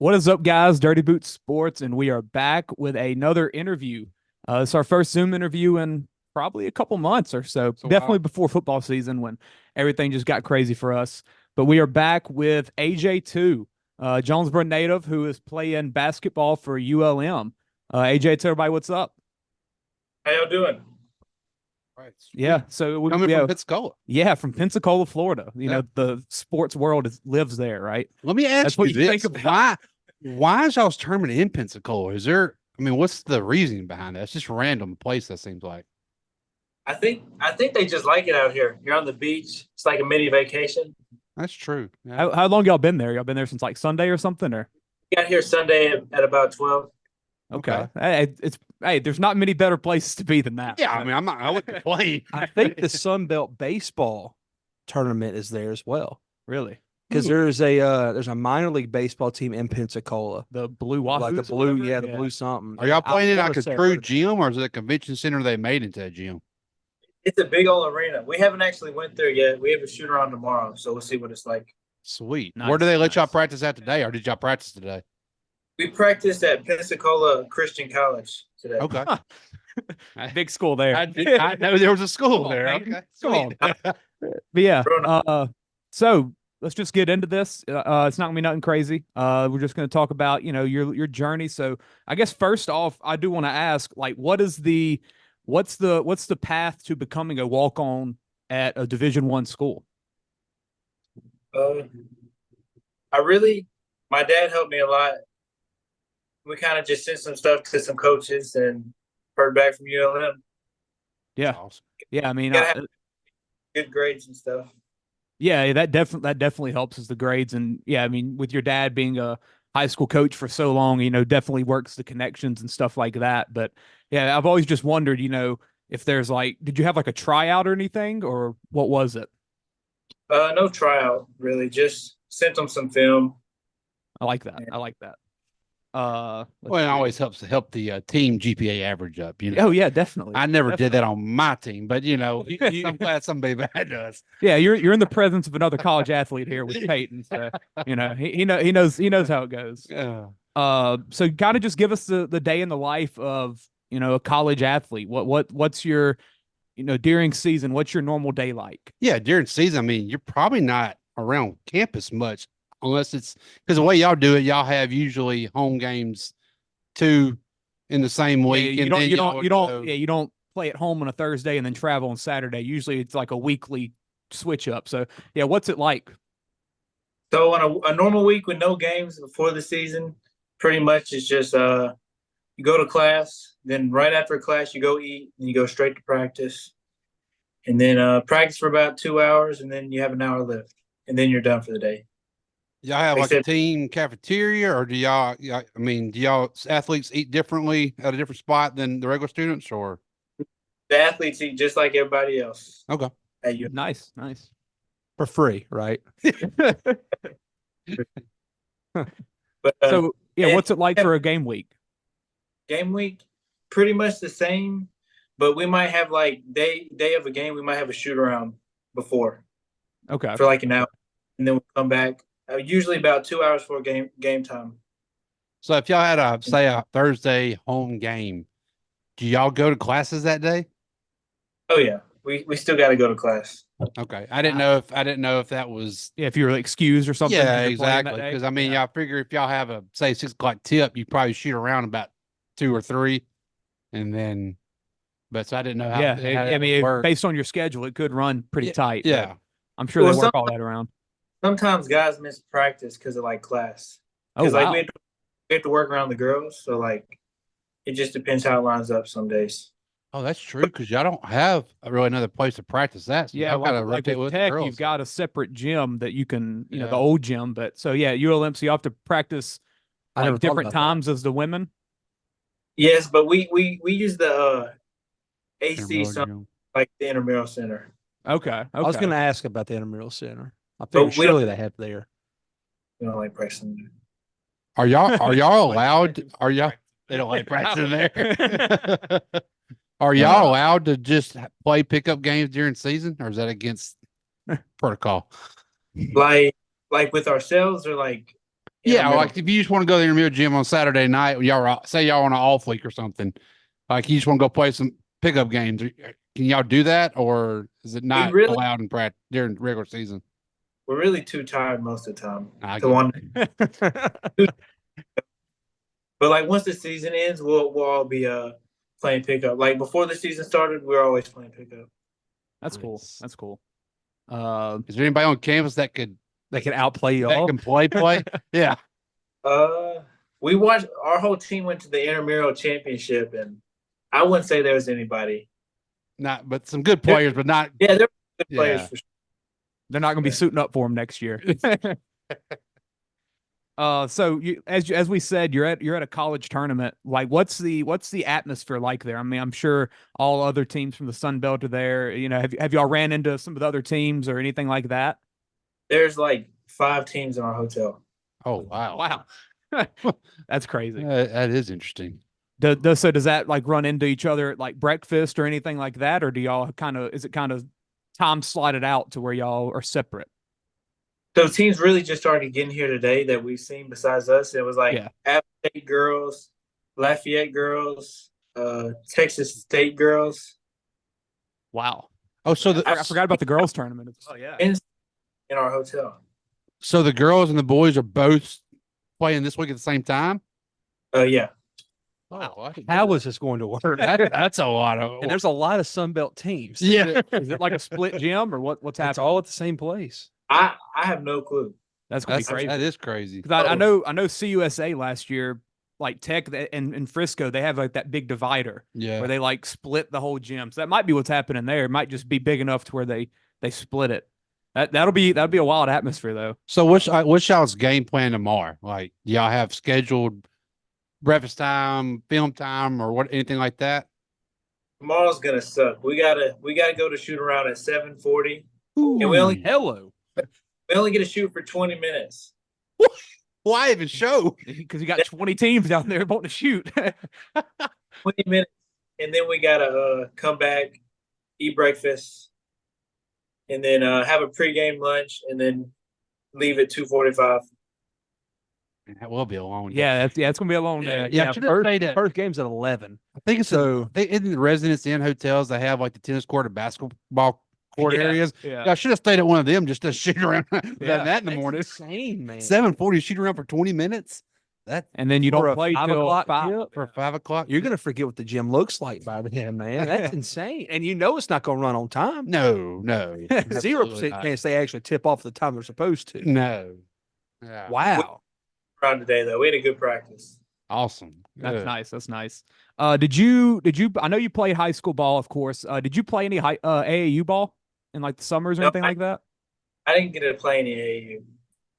What is up, guys? Dirty Boots Sports, and we are back with another interview. It's our first Zoom interview in probably a couple months or so. So Definitely wow. before football season when everything just got crazy for us. But we are back with AJ Tew, Jonesboro native who is playing basketball for ULM. AJ, tell everybody what's up. How y'all doing? Right, Yeah, sweet. so we Coming from yeah, Pensacola. yeah, from Pensacola, Florida. Yeah. The sports world lives there, right? Let me That's ask what you you think this. about. Why is y'all's tournament in Pensacola? What's the reasoning behind that? It's just a random place that seems like. I think they just like it out here. You're on the beach. It's like a mini vacation. That's true. Yeah. How long y'all been there? Y'all been there since like Sunday or something, or? We got here Sunday at about 12. Okay. Okay. Hey, there's not many better places to be than that. Yeah, I would complain. I think the Sun Belt baseball tournament is there as well Really. because Ooh. there's a minor league baseball team in Pensacola, The Blue like the Wahoos or blue, whatever? yeah, the blue something. Are y'all I playing in wanna like a say I've true heard of it. gym or is it a convention center they made into a gym? It's a big old arena. We haven't actually went there yet. We have a shoot around tomorrow, so we'll see what it's like. Sweet. Where do Nice, they let y'all nice. practice at today, or did y'all practice today? We practiced at Pensacola Christian College today. Okay. Huh. Big school I there. know there was a school Come on, there. man. Okay. Come on. Sweet. But yeah, Real nice. so let's just get into this. It's not gonna be nothing crazy. We're just gonna talk about, your journey. So I guess first off, I do want to ask, like, what's the path to becoming a walk-on at a Division I school? Uh, I really, my dad helped me a lot. We kind of just sent some stuff to some coaches and heard back from ULM. Yeah. That's awesome. Yeah, I mean, Gotta have good grades and stuff. yeah, that definitely helps as the grades. And yeah, I mean, with your dad being a high school coach for so long, definitely works the connections and stuff like that. But yeah, I've always just wondered, if there's like, did you have like a tryout or anything, or what was it? No tryout really. Just sent them some film. I like that. I like that. Let's Well, it see. always helps to help the team GPA average up. Oh yeah, definitely. I never did Definitely. that on my team, but I'm glad somebody bad does. Yeah, you're in the presence of another college athlete here with Peyton. So, he knows how it goes. Yeah. So kind of just give us the day in the life of, a college athlete. What's your, during season, what's your normal day like? Yeah, during season, I mean, you're probably not around campus much unless it's because the way y'all do it, y'all have usually home games two in the same Yeah, week, you and don't then you y'all don't you would don't go. yeah, you don't play at home on a Thursday and then travel on Saturday. Usually it's like a weekly switch up. So yeah, what's it like? So on a normal week with no games before the season, pretty much it's just you go to class, then right after class you go eat, and you go straight to practice, and then practice for about 2 hours, and then you have an hour left, and then you're done for the day. Y'all have like a Except team cafeteria, or do y'all athletes eat differently at a different spot than the regular students, or the athletes eat just like everybody else okay? at you. Nice, nice. for free, right? But So yeah, and what's it like for a game week? game week, pretty much the same, but we might have like day of a game, we might have a shoot around before Okay. for like an hour, and then we'll come back. Usually about 2 hours for game time. So if y'all had a say a Thursday home game, do y'all go to classes that day? Oh yeah, we still got to go to class. Okay, I didn't know if that was Yeah, if you're excused or something yeah 'cause you're playing that exactly day. because I mean Yeah. y'all figure if y'all have a say 6 o'clock tip, you probably shoot around about 2 or 3, and then but so I didn't know Yeah. how I that would mean, work. based on your schedule, it could run pretty Yeah, tight, but yeah. I'm sure they Well, work all that around. sometimes guys miss practice because of like class, Oh because like wow. we have to work around the girls, so like it just depends how it lines up some days. Oh, that's true because y'all don't have really another place to practice that. So Yeah, y'all gotta like rotate with with the Tech, you've girls. got a separate gym that you can, the Yeah. old gym. But so yeah, ULM, so you have to practice I never like thought different about that. times as the women. Yes, but we use the AC, Intramural some gym. like the intramural center, Okay. I was Okay. going to ask about the intramural center. I figured but surely they have there. we don't like practicing. Are y'all allowed? Are y'all they don't like practicing there? Are y'all allowed to just play pickup games during season, or is that against protocol? Like with ourselves or like Yeah, like if you just want to go to the intramural gym on Saturday night, say y'all on an off week or something, like you just want to go play some pickup games. Can y'all do that, or is it not allowed in practice during regular season? We're really too tired most of the time I to want. But like once the season ends, we'll all be playing pickup. Like before the season started, we were always playing pickup. That's cool. That's cool. Is there anybody on campus that could outplay you all? That can play? Yeah. We watched. Our whole team went to the intramural championship, and I wouldn't say there was anybody. But some good players, but not. Yeah, there were good players for sure. They're not going to be suiting up for them next year. So as we said, you're at a college tournament. Like, what's the atmosphere like there? I mean, I'm sure all other teams from the Sun Belt are there. You know, have y'all ran into some of the other teams or anything like that? There's like 5 teams in our hotel. Oh wow! That's crazy. That is interesting. Does that like run into each other at like breakfast or anything like that, or do y'all is it kind of time slotted out to where y'all are separate? So teams really just started getting here today that we've seen besides us. It was like App State girls, Lafayette girls, Texas State girls. Wow. Oh, so I forgot about the girls tournament. Oh yeah. In our hotel. So the girls and the boys are both playing this week at the same time? Yeah. Wow. How is this going to work? That's a lot of. And there's a lot of Sun Belt teams. Yeah. Is it like a split gym or what's happening? It's all at the same place. I have no clue. That's gonna be crazy. That is crazy. I know CUSA last year, like Tech and Frisco, they have like that big divider where they like split the whole gym. So that might be what's happening there. It might just be big enough to where they split it. That'll be a wild atmosphere though. So what's y'all's game plan tomorrow? Like, y'all have scheduled breakfast time, film time, or anything like that? Tomorrow's gonna suck. We gotta go to shoot around at 7:40. And we only get to shoot for 20 minutes. Why even show? Because you got 20 teams down there wanting to shoot. 20 minutes, and then we gotta come back, eat breakfast, and then have a pregame lunch, and then leave at 2:45. That will be a long day. Yeah, it's gonna be a long day. Yeah, first game's at 11. I think it's in the Residence Inn hotels. They have like the tennis court and basketball court areas. Yeah, I should have stayed at one of them just to shoot around that in the morning. Insane, man. 7:40, shoot around for 20 minutes. And then you don't play till 5 for 5 o'clock. You're gonna forget what the gym looks like by then, man. That's insane. And you know it's not gonna run on time. No. 0% chance they actually tip off the time they're supposed to. No. Yeah. Wow. Around today though, we had a good practice. Awesome. That's nice. That's nice. Did you? I know you played high school ball, of course. Did you play any AAU ball in like the summers or anything like that? I didn't get to play any AAU.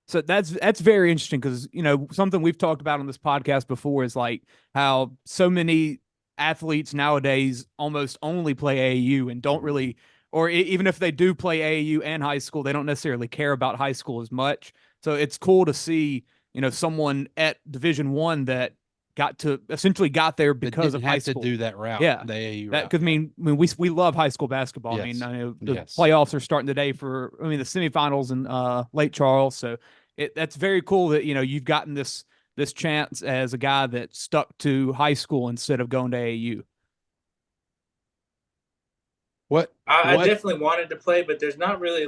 So that's very interesting because, you know, something we've talked about on this podcast before is like how so many athletes nowadays almost only play AAU and don't really, or even if they do play AAU and high school, they don't necessarily care about high school as much. So it's cool to see, you know, someone at Division I that essentially got there because of high school. To do that route. Yeah, the AAU route. Because I mean, we love high school basketball. Yes. I mean, I know the playoffs are starting today the semifinals in Lake Charles. So that's very cool that, you know, you've gotten this chance as a guy that stuck to high school instead of going to AAU. I definitely wanted to play, but there's not really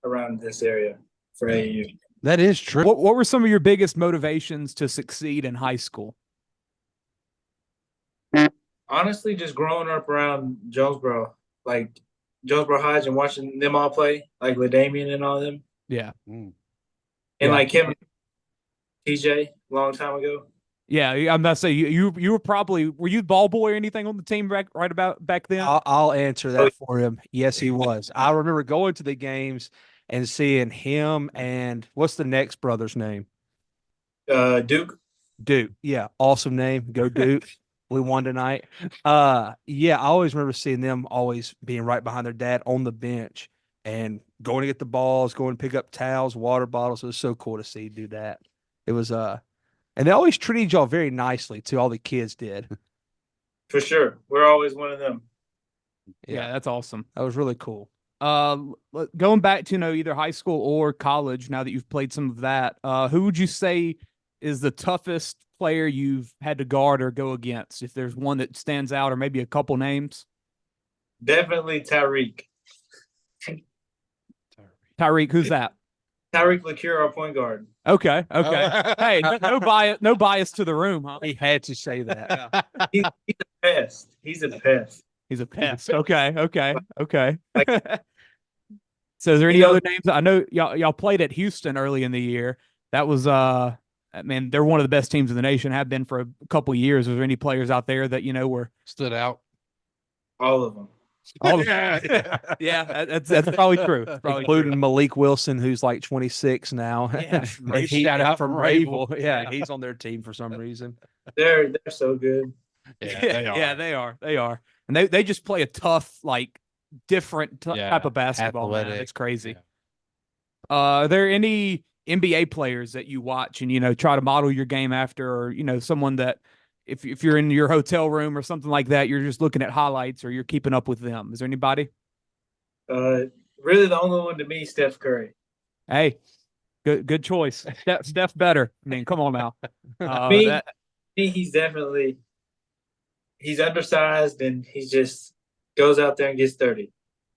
around this area for AAU. That is true. What were some of your biggest motivations to succeed in high school? Honestly, just growing up around Jonesboro, like Jonesboro Hodge, and watching them all play, like LaDamian and all of them. Yeah. And like Kevin, TJ, a long time ago. Yeah, I'm about to say you were you ball boy or anything on the team right about back then? I'll answer that for him. Yes, he was. I remember going to the games and seeing him and what's the next brother's name? Duke. Yeah, awesome name. Go Duke. We won tonight. Yeah, I always remember seeing them always being right behind their dad on the bench and going to get the balls, going to pick up towels, water bottles. It was so cool to see do that. It was and they always treated y'all very nicely too. All the kids did. For sure. We're always one of them. Yeah, that's awesome. That was really cool. Going back to either high school or college, now that you've played some of that, who would you say is the toughest player you've had to guard or go against? If there's one that stands out, or maybe a couple names. Definitely Tyreek. Tyreek, who's that? Tyreek LaCure, our point guard. Okay. Hey, no bias to the room, huh? He had to say that. He's a pest. He's a pest. He's a pest. Okay. Like, So is there any other names? I know y'all played at Houston early in the year. That was man, they're one of the best teams in the nation, have been for a couple of years. Was there any players out there that were stood out? All of them. All of them. Yeah, that's probably true. Including Malik Wilson, who's like 26 now. Yeah, Shout out from Ravel. Yeah, he's on their team for some reason. They're so good. Yeah, they are. And they just play a tough, like different type of basketball. Man. It's crazy. Yeah. Are there any NBA players that you watch and try to model your game after, or someone that if you're in your hotel room or something like that, you're just looking at highlights or you're keeping up with them? Is there anybody? Really the only one to me, Steph Curry. Hey, good choice. Steph better. I mean, come on now. He's undersized and he just goes out there and gets 30.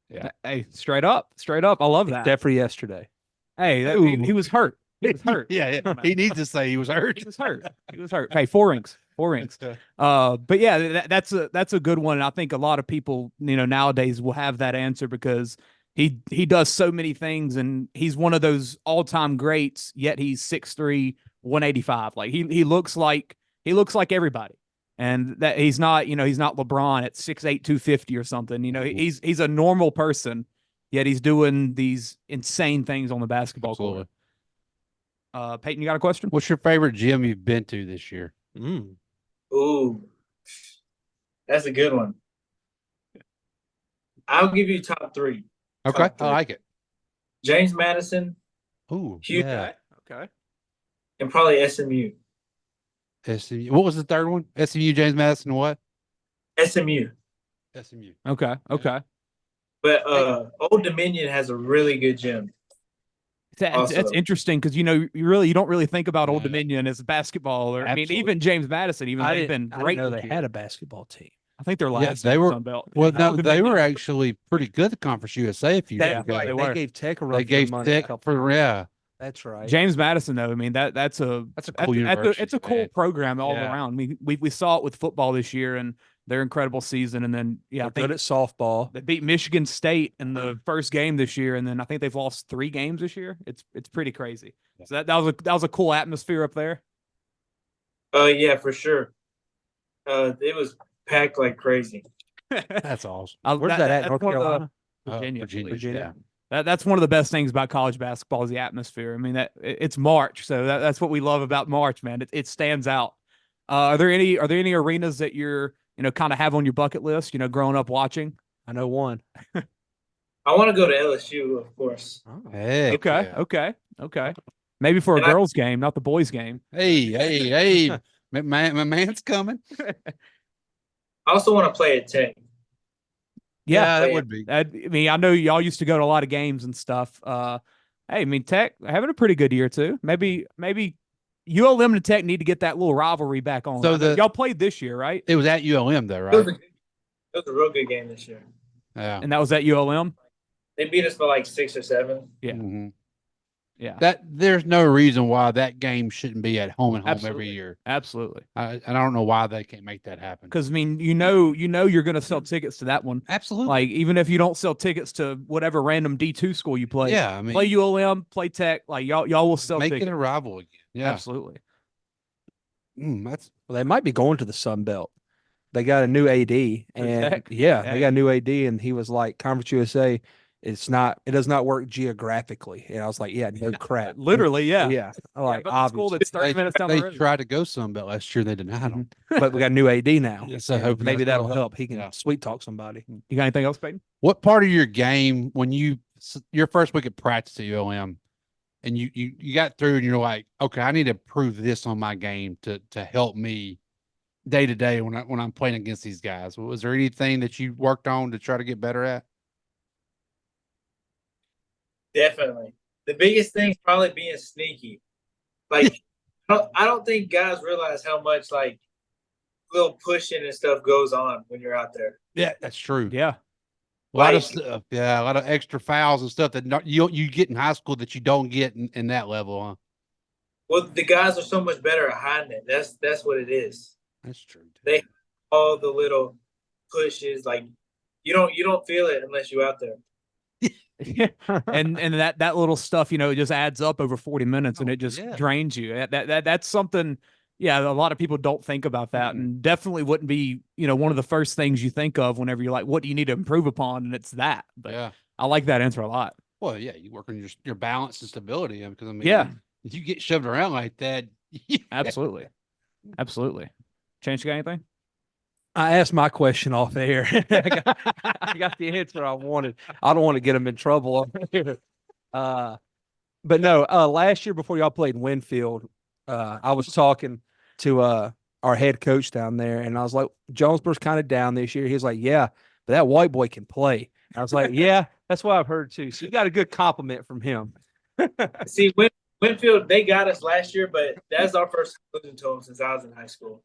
Yeah. Hey, straight up. I love that. Steph for yesterday. Hey, he was hurt. He was hurt. Yeah. He needs to say he was hurt. He was hurt. Hey, 4 rings. But yeah, that's a good one. And I think a lot of people, nowadays will have that answer because he does so many things and he's one of those all-time greats, yet he's 6'3", 185. Like he looks like everybody. And that he's not LeBron at 6'8", 250 or something. He's a normal person, yet he's doing these insane things on the basketball court. Peyton, you got a question? What's your favorite gym you've been to this year? Ooh, that's a good one. I'll give you top 3. Okay, I like it. James Madison. Ooh, Houston, okay. And probably SMU. SMU. What was the third one? SMU, James Madison, what? SMU. Okay. But Old Dominion has a really good gym. That's interesting because you don't really think about Old Dominion as a basketball, or I mean even James Madison. They've been great. I didn't know they had a basketball team. I think they're last. Yeah, they were. Sunbelt. Well, no, they were actually pretty good at Conference USA. If you right. They gave Tech a run. They gave Tech for That's right. James Madison, though, I mean that's a cool university. It's a cool program all around. I mean, we saw it with football this year and their incredible season, and then I think good at softball. They beat Michigan State in the first game this year, and then I think they've lost 3 games this year. It's pretty crazy. Yeah. So that was a cool atmosphere up there. Yeah, for sure. It was packed like crazy. That's awesome. Where's that at? North Carolina? Virginia. Yeah. That's one of the best things about college basketball is the atmosphere. I mean, it's March, so that's what we love about March, man. It stands out. Are there any arenas that you're kind of have on your bucket list? Growing up watching. I know one. I want to go to LSU, of course. Oh, heck okay. Maybe for a girls' game, not the boys' game. Hey, my man's coming. I also want to play at Tech. Yeah, that would be. I mean, I know y'all used to go to a lot of games and stuff. Hey, I mean, Tech having a pretty good year too. Maybe ULM and Tech need to get that little rivalry back on. So y'all played this year, right? It was at ULM though, right? It was a real good game this year. Yeah, and that was at ULM. They beat us by like 6 or 7. Yeah. Mm-hmm. Yeah. That there's no reason why that game shouldn't be at home and home every year. Absolutely. I don't know why they can't make that happen. Because I mean, you're going to sell tickets to that one. Absolutely. Like even if you don't sell tickets to whatever random D2 school you play. Yeah, I mean, play ULM, play Tech. Like y'all will sell make tickets. it a rival again. Yeah, absolutely. Well, they might be going to the Sun Belt. They got a new AD, and they got a new AD, and he was like, Conference USA. It does not work geographically. And I was like, yeah, no crap. Literally, yeah. Yeah. Like, school that's 30 minutes down the road. They tried to go Sunbelt last year. They denied them. But we got a new AD now. Yeah, so maybe that'll help. He can sweet talk somebody. You got anything else, Peyton? What part of your game, when your first week of practice at ULM, and you got through and you're like, okay, I need to prove this on my game to help me day to day when I'm playing against these guys. Was there anything that you worked on to try to get better at? Definitely. The biggest thing is probably being sneaky. Like, I don't think guys realize how much like little pushing and stuff goes on when you're out there. Yeah, that's true. Yeah. A lot of stuff. Yeah, a lot of extra fouls and stuff that you get in high school that you don't get in that level, huh? Well, the guys are so much better at hiding it. That's what it is. That's true. They all the little pushes, like you don't feel it unless you're out there. and that little stuff, it just adds up over 40 minutes and it just yeah. drains you. That's something. Yeah, a lot of people don't think about that, and definitely wouldn't be, one of the first things you think of whenever you're like, what do you need to improve upon? And it's that. But yeah, I like that answer a lot. Well, yeah, you work on your balance and stability, because yeah, if you get shoved around like that, absolutely. Change, you got anything? I asked my question off air. I got the answer I wanted. I don't want to get them in trouble over here. But no, last year before y'all played Winfield, I was talking to our head coach down there, and I was like, Jonesboro's kind of down this year. He was like, yeah, but that white boy can play. I was like, yeah, that's what I've heard too. So you got a good compliment from him. See, Winfield, they got us last year, but that's our first losing to them since I was in high school.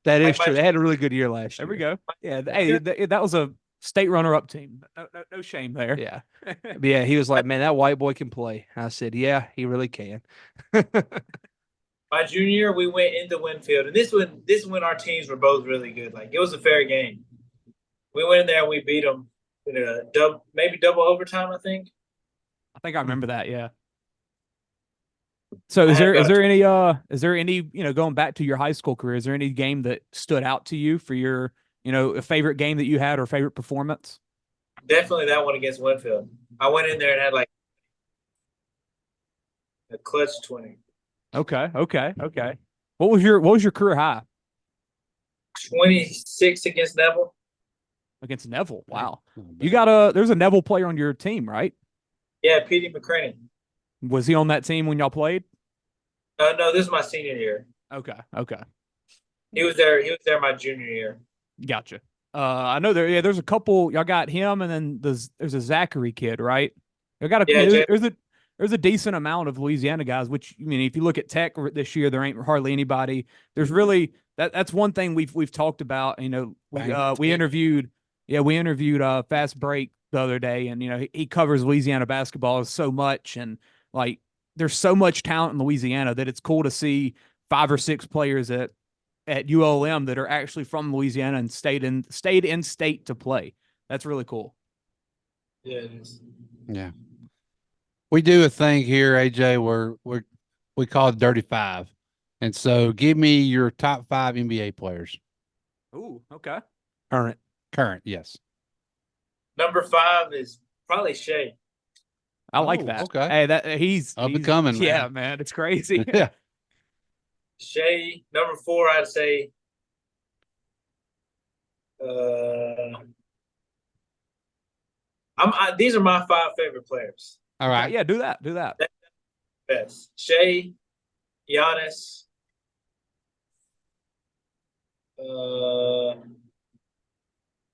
That is true. They had a really good year last year. There we go. Yeah, hey, that was a state runner-up team. No shame there. Yeah. But yeah, he was like, man, that white boy can play. I said, yeah, he really can. My junior year, we went into Winfield, and this one our teams were both really good. Like, it was a fair game. We went in there and we beat them in a double overtime, I think. I think I remember that. Yeah. So is there any going back to your high school career, is there any game that stood out to you for your a favorite game that you had or favorite performance? Definitely that one against Winfield. I went in there and had like a clutch 20. Okay. What was your career high? 26 against Neville. Against Neville. Wow. There's a Neville player on your team, right? Yeah, Petey McCraney. Was he on that team when y'all played? No, this is my senior year. Okay. He was there my junior year. Gotcha. I know there's a couple. Y'all got him, and then there's a Zachary kid, right? There's a decent amount of Louisiana guys. Which, I mean, if you look at Tech this year, there ain't hardly anybody. There's really that's one thing we've talked about. We interviewed Fast Break the other day, and he covers Louisiana basketball so much, and like there's so much talent in Louisiana that it's cool to see 5 or 6 players at ULM that are actually from Louisiana and stayed in state to play. That's really cool. Yeah, it is. Yeah. We do a thing here, AJ, where we call it Dirty Five. And so give me your top 5 NBA players. Ooh, okay. Current, yes. Number 5 is probably Shea. I like that. Okay. Hey, he's up and coming. Yeah, man, it's crazy. Yeah. Shea. Number 4, I'd say. These are my 5 favorite players. All right. Yeah, do that. Best. Shea, Giannis,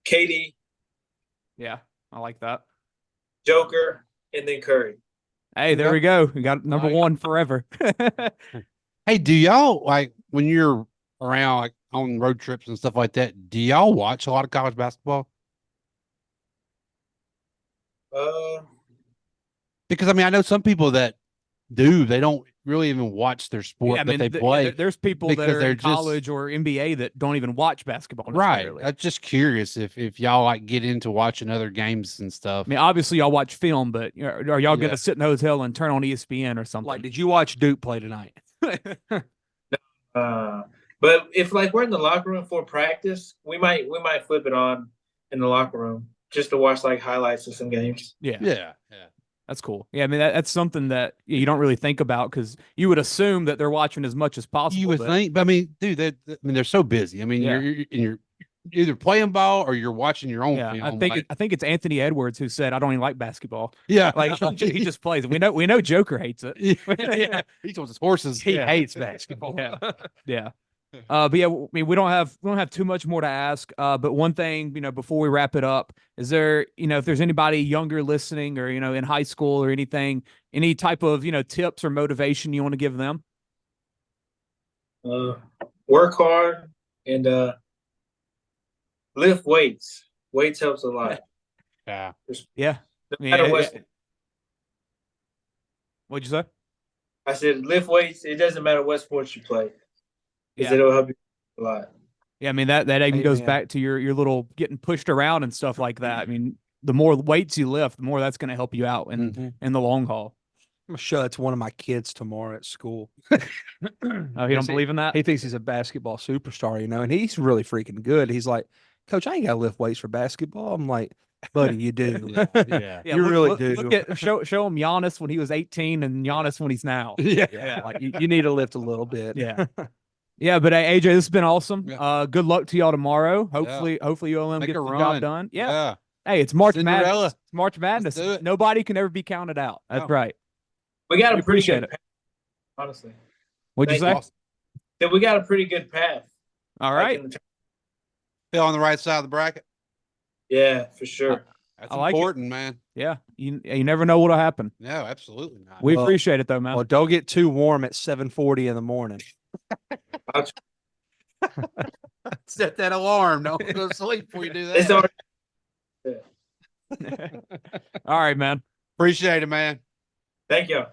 Katie. Yeah, I like that. Joker, and then Curry. Hey, there we go. We got number 1 forever. Hey, do y'all, like, when you're around, like, on road trips and stuff like that, do y'all watch a lot of college basketball? Because, I mean, I know some people that do. They don't really even watch their sport that they play. There's people that are in college or NBA that don't even watch basketball. Right. I'm just curious if y'all, like, get into watching other games and stuff. I mean, obviously y'all watch film, but are y'all going to sit in the hotel and turn on ESPN or something? Like, did you watch Duke play tonight? But if, like, we're in the locker room for practice, we might flip it on in the locker room just to watch, like, highlights of some games. Yeah. That's cool. Yeah, I mean, that's something that you don't really think about because you would assume that they're watching as much as possible. You would think, but I mean, dude, they're so busy. I mean, you're either playing ball or you're watching your own film. I think it's Anthony Edwards who said, "I don't even like basketball." Yeah, like he just plays. We know Joker hates it. Yeah, he wants his horses. He hates basketball. Yeah. But yeah, I mean, we don't have too much more to ask. But one thing, before we wrap it up, is there, if there's anybody younger listening or, in high school or anything, any type of, tips or motivation you want to give them? Work hard and lift weights. Weights helps a lot. Yeah. Yeah. No I mean, matter what. What'd you say? I said lift weights. It doesn't matter what sports you play, because Yeah. it'll help you a lot. Yeah, I mean that even goes Amen. back to your little getting pushed around and stuff like that. I mean, the more weights you lift, the more that's going to help you out in the long haul. I'm gonna show that to one of my kids tomorrow at school. Oh, you don't believe in that? He thinks he's a basketball superstar, and he's really freaking good. He's like, Coach, I ain't got to lift weights for basketball. I'm like, buddy, you do. Yeah. Yeah, You really look, do. Look at show him Giannis when he was 18 and Giannis when he's now. Yeah. Like you need to lift a little bit. Yeah. Yeah, but hey, AJ, this has been awesome. Yeah. Good luck to y'all tomorrow. Hopefully ULM Make gets a the run. job done. Yeah. Yeah. Hey, it's March Cinderella. Madness. It's March Madness. do it. Nobody can ever be counted out. That's No. right. We got We a pretty appreciate good it. path, honestly. What'd you say? Thank That we got a pretty good path. All like right. in the- Feel on the right side of the bracket. Yeah, for sure. That's I like it. important, man. Yeah. You never know what'll happen. No, absolutely not. We Well- appreciate it though, man. Well, don't get too warm at 7:40 in the morning. Set that alarm. Don't go to sleep before you do It's that. already, All right, man. Appreciate it, man. thank you.